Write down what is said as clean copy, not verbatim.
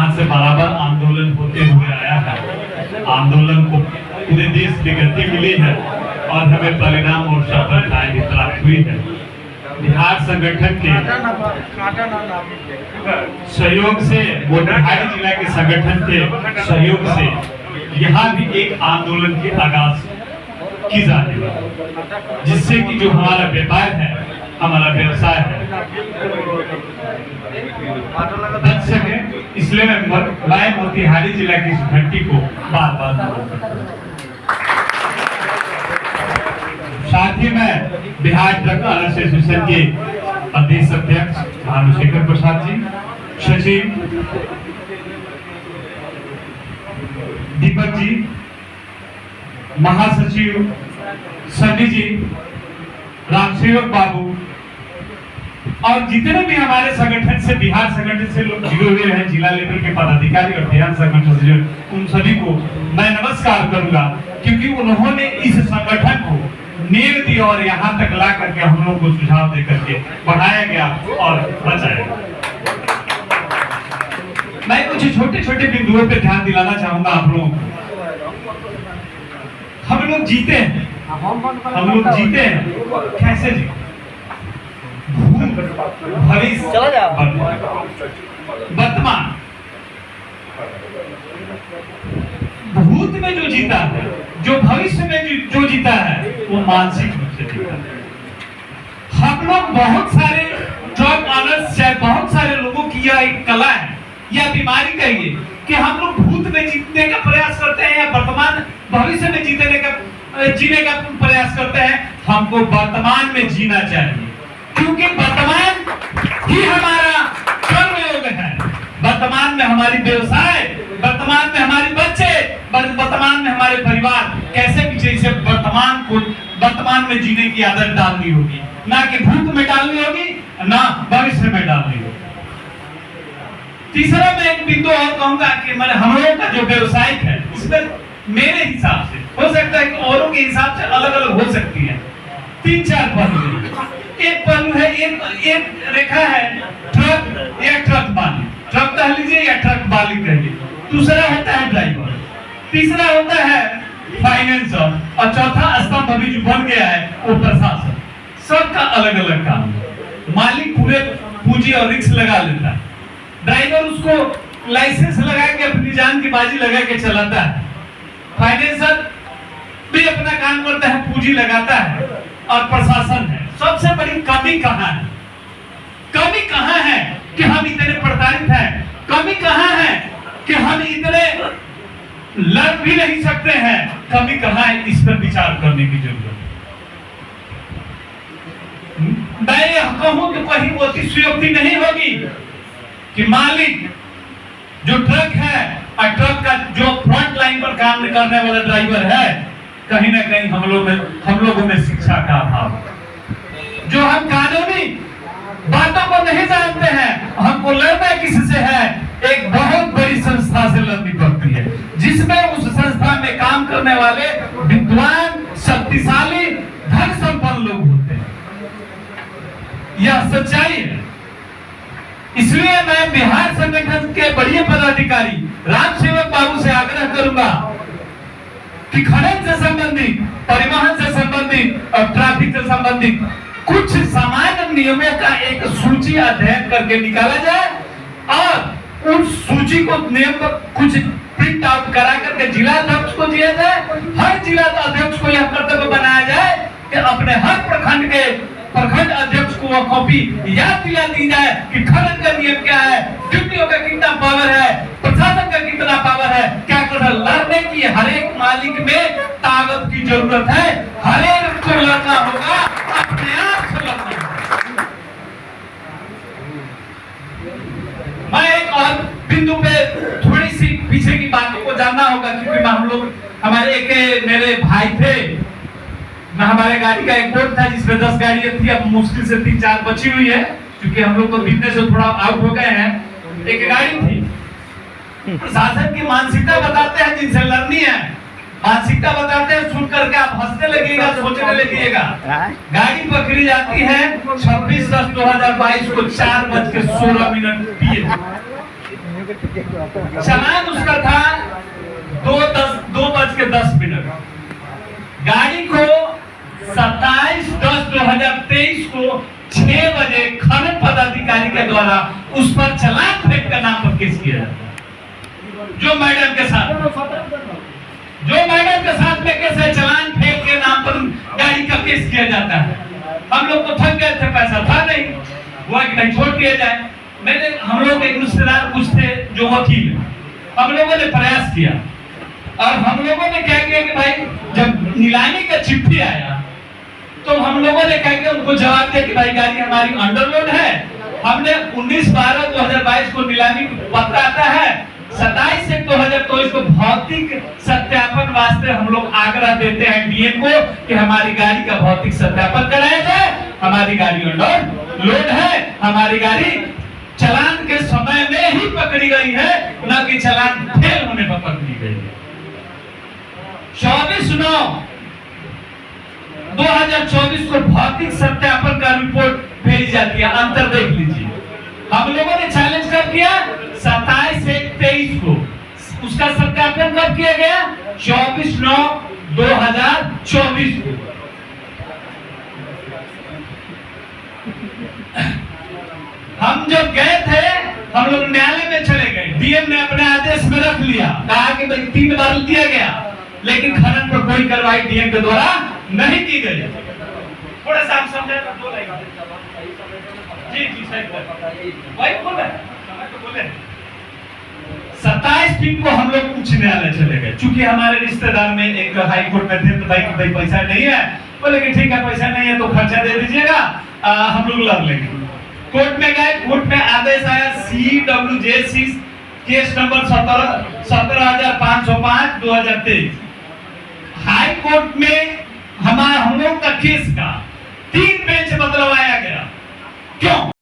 यहाँ से बराबर आंदोलन होते हुए आया है। आंदोलन को पूरे देश में गति मिली है और हमें परिणाम और सफलताएं भी प्राप्त हुई है। बिहार संगठन के सहयोग से, मोतिहारी जिला के संगठन के सहयोग से यहाँ भी एक आंदोलन की आगाज की जाने वाली, जिससे कि जो हमारा व्यापार है, हमारा व्यवसाय है, बच सके। इसलिए मैं मोतिहारी जिला की इस घंटी को बार बार साथ ही मैं बिहार ट्रक ऑनर्स एसोसिएशन के प्रदेश अध्यक्ष भानुशेखर प्रसाद जी, सचिव दीपक जी, महासचिव सनी जी, रामसेवक बाबू और जितने भी हमारे संगठन से, बिहार संगठन से लोग जुड़े हुए हैं, जिला लेवल के पदाधिकारी और ध्यान संगठन से, उन सभी को मैं नमस्कार करूंगा, क्योंकि उन्होंने इस संगठन को नींव दी और यहाँ तक ला करके हम लोग को सुझाव दे करके बढ़ाया गया और बचाया गया। मैं कुछ छोटे छोटे बिंदुओं पे ध्यान दिलाना चाहूंगा आप लोगों को। हम लोग जीते हैं, हम लोग जीते हैं कैसे जी? भविष्य, वर्तमान, भूत में जो जीता है, जो भविष्य में जो जीता है, वो मानसिक रूप से जीता है। हम लोग बहुत सारे ड्रग ऑनर्स से, बहुत सारे लोगों की यह एक कला है या बीमारी कहिए कि हम लोग भूत में जीतने का प्रयास करते हैं या वर्तमान भविष्य में जीने का प्रयास करते हैं। हमको वर्तमान में जीना चाहिए, क्योंकि वर्तमान ही हमारा कर्म योग है। वर्तमान में हमारी व्यवसाय, वर्तमान में हमारे बच्चे, वर्तमान में हमारे परिवार कैसे पीछे से वर्तमान में जीने की आदत डालनी होगी, ना कि भूत में डालनी होगी, ना भविष्य में डालनी होगी। तीसरा मैं एक बिंदु और कहूंगा कि हम लोगों का जो व्यवसायिक है, इसमें मेरे हिसाब से हो सकता है कि औरों के हिसाब से अलग अलग हो सकती है। 3-4 पहलू है। एक पहलू है, एक रेखा है ट्रक या ट्रक मालिक, ट्रक कह लीजिए या ट्रक मालिक कह लीजिए। दूसरा होता है ड्राइवर, तीसरा होता है फाइनेंसर और चौथा स्तंभ अभी जो बन गया है वो प्रशासन। सबका अलग अलग काम है। मालिक पूरे पूंजी और रिस्क लगा लेता है, ड्राइवर उसको लाइसेंस लगा के अपनी जान की बाजी लगा के चलाता है, फाइनेंसर भी अपना काम करता है, पूंजी लगाता है, और प्रशासन है। सबसे बड़ी कमी कहाँ है? कमी कहाँ है कि हम इतने प्रताड़ित हैं? कमी कहाँ है कि हम इतने लड़ भी नहीं सकते हैं? कमी कहाँ है? इस पर विचार करने की जरूरत है। मैं कहूं तो कहीं वो अतिशयोक्ति नहीं होगी कि मालिक जो ट्रक है और ट्रक का जो फ्रंट लाइन पर काम करने वाला ड्राइवर है, कहीं ना कहीं हम लोगों में शिक्षा का अभाव, जो हम कानूनी बातों को नहीं जानते हैं, हमको लड़ना किससे है? एक बहुत बड़ी संस्था से लड़नी पड़ती है, जिसमें उस संस्था में काम करने वाले विद्वान, शक्तिशाली, धन संपन्न लोग होते हैं। यह सच्चाई है। इसलिए मैं बिहार संगठन के बड़े पदाधिकारी रामसेवक बाबू से आग्रह करूंगा कि खनन से संबंधित, परिवहन से संबंधित और ट्रैफिक से संबंधित कुछ सामान्य नियमों का एक सूची अध्ययन करके निकाला जाए और उन सूची को, नियम को कुछ प्रिंट आउट करा करके जिला अध्यक्ष को दिया जाए। हर जिला अध्यक्ष को यह कर्तव्य बनाया जाए कि अपने हर प्रखंड अध्यक्ष को वह कॉपी याद दिला दी जाए कि खनन का नियम क्या है, ड्यूटियों का कितना पावर है, प्रशासन का कितना पावर है, क्या कर लड़ने की हर एक मालिक में ताकत की जरूरत है। हर एक को लड़ना होगा, अपने आप से लड़ना होगा। मैं एक और बिंदु पे थोड़ी सी पीछे की बातों को जानना होगा, क्योंकि हम लोग, हमारे एक मेरे भाई थे, हमारे गाड़ी का एक बोर्ड था जिसमें 10 गाड़ियां थी, अब मुश्किल से 3-4 बची हुई है, क्योंकि हम लोग तो बिजनेस से थोड़ा आउट हो गए हैं। एक गाड़ी थी। प्रशासन की मानसिकता बताते हैं जिनसे लड़नी है, मानसिकता बताते हैं, सुन करके आप हंसने लगिएगा, सोचने लगिएगा। गाड़ी पकड़ी जाती है 26/10/2022 को 4:16 PM। चालान उसका था 2:10 गाड़ी को 27/10/2023 को 6 बजे खनन पदाधिकारी के द्वारा उस पर चालान फेंक का नाम पर केस किया जाता है। जो मैडम के साथ में केस है, चालान फेंक के नाम पर गाड़ी का केस किया जाता है। हम लोग तो थक गए थे, पैसा था नहीं, हुआ कि नहीं छोड़ दिया जाए। हम लोग एक रिश्तेदार कुछ थे जो वकील, हम लोगों ने प्रयास किया और हम लोगों ने क्या किया कि भाई जब नीलामी का चिट्ठी आया तो हम लोगों ने क्या किया, उनको जवाब दिया कि भाई गाड़ी हमारी अंडरलोड है। हमने 19/12/2022 को नीलामी पत्र आता है, 27/1/2024 को भौतिक सत्यापन वास्ते हम लोग आग्रह देते हैं डीएम को कि हमारी गाड़ी का भौतिक सत्यापन कराया जाए। हमारी गाड़ी अंडरलोड है, हमारी गाड़ी चालान के समय में ही पकड़ी गई है, न कि चालान फेल होने पर पकड़ी गई है। 24/9/2024 को भौतिक सत्यापन का रिपोर्ट भेजी जाती है। अंतर देख लीजिए, हम लोगों ने चैलेंज कर किया 27/1/23 को, उसका सत्यापन कब किया गया? 24/9/2024 को। हम जब गए थे, हम लोग न्यायालय में चले गए, डीएम ने अपने आदेश में रख लिया, कहा कि भाई 3 बार दिया गया, लेकिन खनन पर कोई कार्रवाई डीएम के द्वारा नहीं की गई। थोड़ा सा आप समझे ना, दो लाइन जी सही वही बोले 27 दिन को हम लोग उच्च न्यायालय चले गए। चूंकि हमारे रिश्तेदार में एक हाई कोर्ट में थे, तो भाई पैसा नहीं है, बोले कि ठीक है पैसा नहीं है तो खर्चा दे दीजिएगा, हम लोग लड़ लेंगे। कोर्ट में गए, कोर्ट में आदेश आया CWJC case number 17,505/2023। High court में हम लोग का केस का